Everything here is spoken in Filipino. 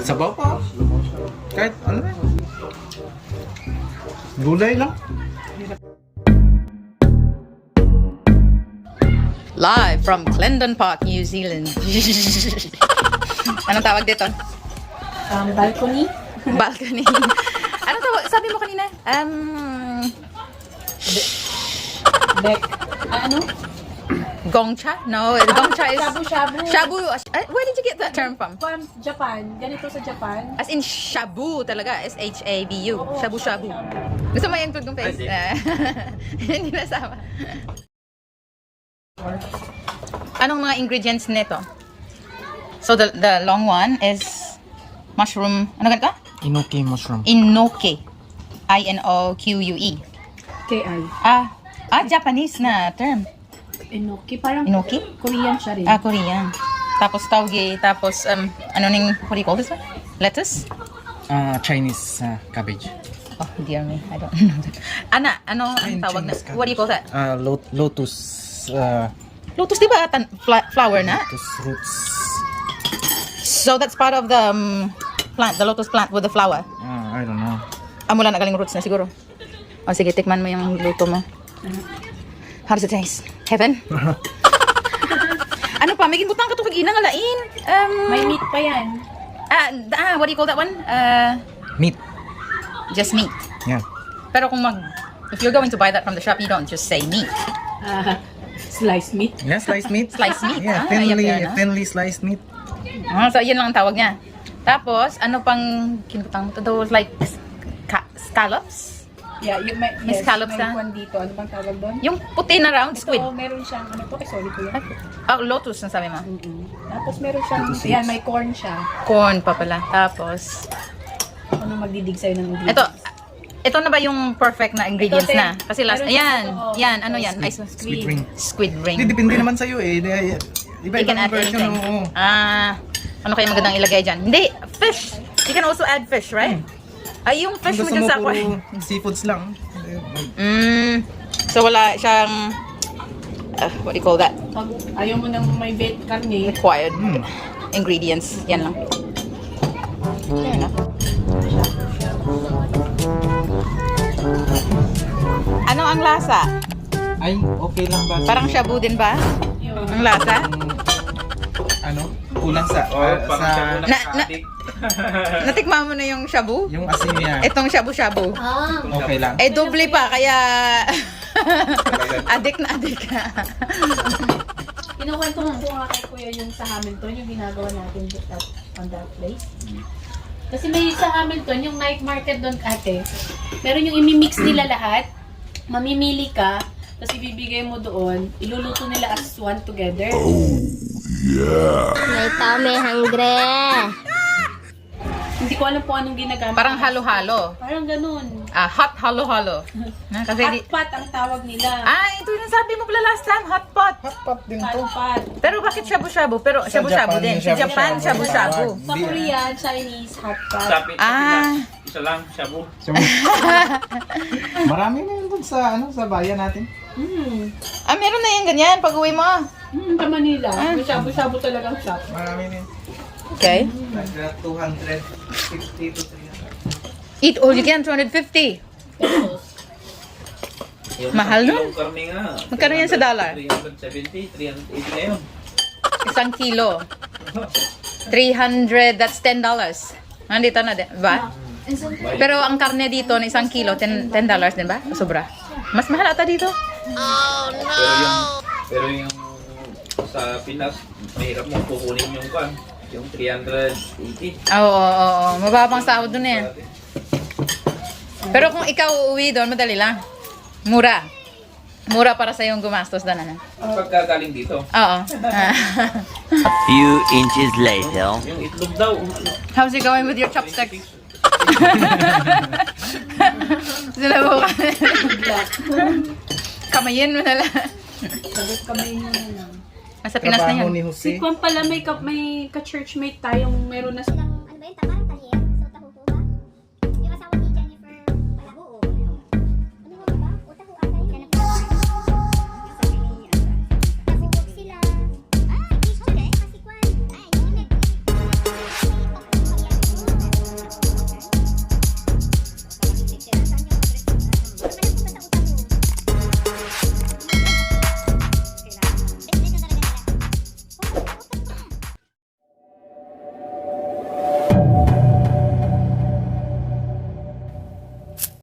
Sabaw pa. Kahit ano na. Gulay lang. Live from Clendon Park, New Zealand. Anong tawag dito? Balcony. Balcony. Anong tawag? Sabi mo kanina? Deck. Ano? Gongcha? No, gongcha is... Shabu-Shabu. Shabu. Where did you get that term from? From Japan. Ganito sa Japan. As in shabu talaga. S-H-A-B-U. Oo, Shabu-Shabu. Gusto mo yung tugtong face? Hindi nasama. Anong mga ingredients nito? So the long one is mushroom. Ano ganito? Inoki mushroom. Inoki. I-N-O-Q-U-E. K.I. Japanese na term. Enoki. Parang Enoki? Korean siya rin. Korean. Tapos tauge, tapos ano ning, what do you call this one? Lettuce? Chinese cabbage. Oh, dear me, I don't know that. Ano ang tawag na? Chinese What do you call that? Lotus. Lotus, di ba? Flower na? Lotus roots. So that's part of the plant, the lotus plant with the flower. I don't know. Mula na galing roots na siguro. O sige, tikman mo yung luto mo. How does it taste? Heaven? Ano pa? May ginbutang ka ito kag inang alain. May meat pa yan. What do you call that one? Meat. Just meat. Yeah. Pero kung if you're going to buy that from the shop, you don't just say meat. Sliced meat. Yeah, sliced meat. Sliced meat. Yeah, thinly sliced meat. So, yun lang ang tawag niya. Tapos, ano pang kinutang mo? Those like scallops? Yeah, yung May scallops may na? one dito. Ano bang tawag doon? Yung puti na round squid. Ito, meron siyang, ano to? Sorry po yan. Lotus ang sabi mo. Tapos meron siyang, yan, may corn siya. Corn pa pala. Tapos, Ano magdidig sa'yo ng ingredients? ito na ba yung perfect na ingredients Ito, na? Kasi last, meron ayan, siya yan, ano yan? Ay, Squid ring. squid ring. Hindi, depende naman sa'yo eh. Iba You can add version. anything. Oo. Ano kaya magandang ilagay dyan? Hindi, fish. You can also add fish, right? Ay, yung fish mo Gusto dyan mo sa puro seafoods lang. So, wala siyang, what do you call that? Pag ayaw mo nang may karne, Required ingredients. Yan lang. Yan lang. Ano ang lasa? Ay, okay lang ba? Parang shabu din ba? Ang lasa? Kulang sa... Natikman mo na yung shabu? Yung asin niya. Itong shabu-shabu. Okay lang. Doble pa, kaya adik na adik ka. kinukwento ko nga kay Kuya yung sa Hamilton, yung ginagawa natin on that place. Kasi may sa Hamilton, yung night market doon ate, meron yung imimix nila lahat, mamimili ka, tapos ibibigay mo doon, iluluto nila as one together. May tummy hungry. Hindi ko alam po anong ginagamit. Parang halo-halo. Parang ganun. Hot halo-halo. Kasi Hot pot ang tawag nila. ito yung sabi mo pala last time, hot pot. Hot pot din to. Hot pot. Pero bakit shabu-shabu? Pero shabu-shabu din. Sa Japan, shabu-shabu. Sa Korea, Chinese, hot pot. Sa Pinas, isa lang, shabu. Marami na yun dun sa, sa bayan natin. Meron na yung ganyan pag uwi mo. Sa Manila, may shabu-shabu talagang shop. Marami na yun. Okay. Like 250 to 300. Eat all you can, 250. Mahal nun. Yung karne nga. Magkano yan sa dollar? 370, 380 na yun. Isang kilo. 300, that's $10. Nandito na din, ba? Pero ang karne dito na isang kilo, $10 din ba? Sobra. Mas mahal ata dito. Pero yung sa Pinas, mahirap mong kukunin yung 380. Oo. Mababang sahod dun eh. Pero kung ikaw uuwi doon, madali lang. Mura. Mura para sa yung gumastos doon, ano? Pagkagaling dito, Oo. Few inches later. yung itlog daw. How's it going with your chopsticks? Sila mo ka. Kamayin mo na lang. Sagot kamay nyo na lang. Nasa Pinas na Trabaho yan. ni Si Jose. Kwan pala may ka-churchmate tayong meron na sa... Ano ba yun? Parang